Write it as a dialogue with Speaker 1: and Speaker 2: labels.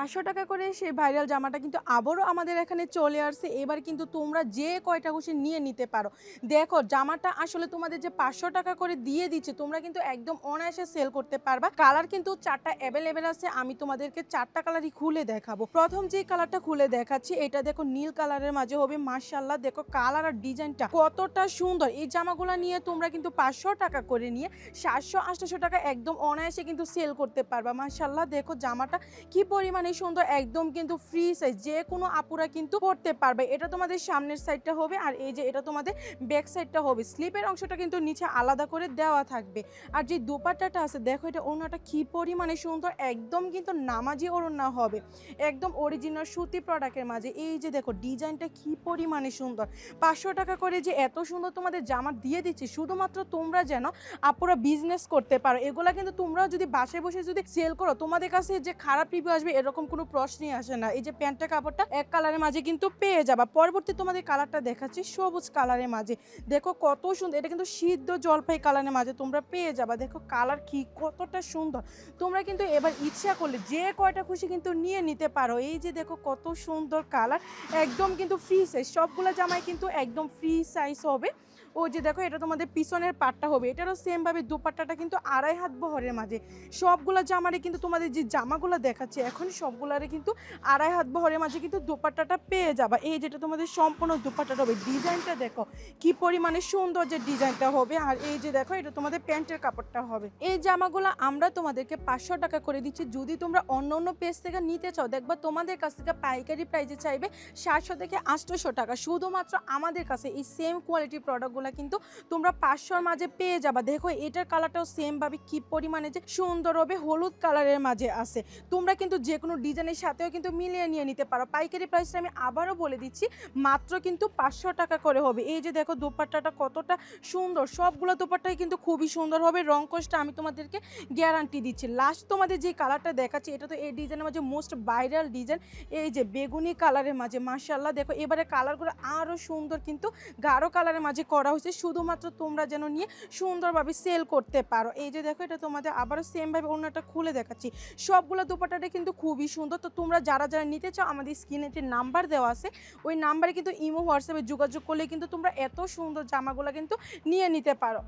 Speaker 1: ৳৫০০ করে সেই ভাইরাল জামাটা কিন্তু আবারও আমাদের এখানে চলে আসছে। এবার কিন্তু তোমরা যে কয়টা খুশি নিয়ে নিতে পারো। দেখো জামাটা আসলে তোমাদের যে ৳৫০০ করে দিয়ে দিচ্ছে, তোমরা কিন্তু একদম অনায়াসে সেল করতে পারবা। কালার কিন্তু ৪ টা এভেইলেবল আছে। আমি তোমাদেরকে ৪ টা কালারই খুলে দেখাবো। প্রথম যে কালারটা খুলে দেখাচ্ছি, এটা দেখো নীল কালারের মাঝে হবে। মাশাআল্লাহ দেখো কালার আর ডিজাইনটা কতটা সুন্দর। এই জামাগুলা নিয়ে তোমরা কিন্তু ৳৫০০ করে নিয়ে ৳৭০০-৮০০ একদম অনায়াসে কিন্তু সেল করতে পারবা। মাশাআল্লাহ দেখো জামাটা কি পরিমাণে সুন্দর, একদম কিন্তু ফ্রি সাইজ, যে কোনো আপুরা কিন্তু পরতে পারবে। এটা তোমাদের সামনের সাইডটা হবে, আর এই যে এটা তোমাদের ব্যাক সাইডটা হবে। স্লিপের অংশটা কিন্তু নিচে আলাদা করে দেওয়া থাকবে। আর যে দোপাট্টাটা আছে দেখো, এটা ওড়নাটা কি পরিমাণে সুন্দর, একদম কিন্তু নামাজি ওড়না হবে, একদম অরিজিনাল সুতি প্রোডাক্টের মাঝে। এই যে দেখো ডিজাইনটা কি পরিমাণে সুন্দর। ৳৫০০ করে যে এত সুন্দর তোমাদের জামা দিয়ে দিচ্ছি, শুধুমাত্র তোমরা যেন আপুরা বিজনেস করতে পারো। এগুলা কিন্তু তোমরা যদি বাসায় বসে যদি সেল করো, তোমাদের কাছে যে খারাপ রিভিউ আসবে এরকম কোনো প্রশ্নই আসে না। এই যে প্যান্টটা কাপড়টা এক কালারের মাঝে কিন্তু পেয়ে যাবা। পরবর্তী তোমাদের কালারটা দেখাচ্ছি সবুজ কালারের মাঝে। দেখো কত সুন্দর, এটা কিন্তু সিদ্ধ জলপাই কালারের মাঝে তোমরা পেয়ে যাবা। দেখো কালার কি কতটা সুন্দর। তোমরা কিন্তু এবার ইচ্ছা করলে যে কয়টা খুশি কিন্তু নিয়ে নিতে পারো। এই যে দেখো কত সুন্দর কালার, একদম কিন্তু ফ্রি সাইজ। সবগুলো জামাই কিন্তু একদম ফ্রি সাইজ হবে। ও যে দেখো এটা তোমাদের পিছনের পাটটা হবে, এটারও সেম ভাবে দুপাট্টাটা কিন্তু 2.5 হাত বহরের মাঝে। সবগুলা জামারে কিন্তু তোমাদের যে জামাগুলো দেখাচ্ছে এখন সবগুলারে কিন্তু 2.5 হাত বহরের মাঝে কিন্তু দুপাট্টাটা পেয়ে যাবা। এই যেটা তোমাদের সম্পূর্ণ দুপাট্টাটা হবে, ডিজাইনটা দেখো কি পরিমাণে সুন্দর যে ডিজাইনটা হবে। আর এই যে দেখো এটা তোমাদের প্যান্টের কাপড়টা হবে। এই জামাগুলো আমরা তোমাদেরকে ৳500 করে দিচ্ছি। যদি তোমরা অন্য অন্য পেজ থেকে নিতে চাও, দেখবা তোমাদের কাছ থেকে পাইকারি প্রাইজে চাইবে 700 থেকে 800 টাকা। শুধুমাত্র আমাদের কাছে এই সেম কোয়ালিটির প্রোডাক্টগুলো কিন্তু তোমরা 500-র মাঝে পেয়ে যাবা। দেখো এটার কালারটাও সেম ভাবে কি পরিমাণে যে সুন্দর হবে, হলুদ কালারের মাঝে আছে। তোমরা কিন্তু যে কোনো ডিজাইনের সাথেও কিন্তু মিলিয়ে নিয়ে নিতে পারো। পাইকারি প্রাইসটা আমি আবারও বলে দিচ্ছি, মাত্র কিন্তু 500 টাকা করে হবে। এই যে দেখো দোপাট্টাটা কতটা সুন্দর, সবগুলো দোপাট্টাই কিন্তু খুবই সুন্দর হবে। রং কোশটা আমি তোমাদেরকে গ্যারান্টি দিচ্ছি। লাস্ট তোমাদের যে কালারটা দেখাচ্ছি, এটা তো এই ডিজাইনের মাঝে মোস্ট ভাইরাল ডিজাইন। এই যে বেগুনি কালারের মাঝে মাশাআল্লাহ দেখো এবারে কালারগুলো আরও সুন্দর, কিন্তু গাঢ় কালারের মাঝে করা হয়েছে শুধুমাত্র তোমরা যেন নিয়ে সুন্দরভাবে সেল করতে পারো। এই যে দেখো এটা তোমাদের আবারও সেম ভাবে অন্যটা খুলে দেখাচ্ছি। সবগুলো দোপাট্টাটা কিন্তু খুবই সুন্দর। তো তোমরা যারা যারা নিতে চাও, আমাদের স্ক্রিনে যে নাম্বার দেওয়া আছে ওই নাম্বারে কিন্তু ইমো হোয়াটসঅ্যাপে যোগাযোগ করলে কিন্তু তোমরা এত সুন্দর জামাগুলো কিন্তু নিয়ে নিতে পারো।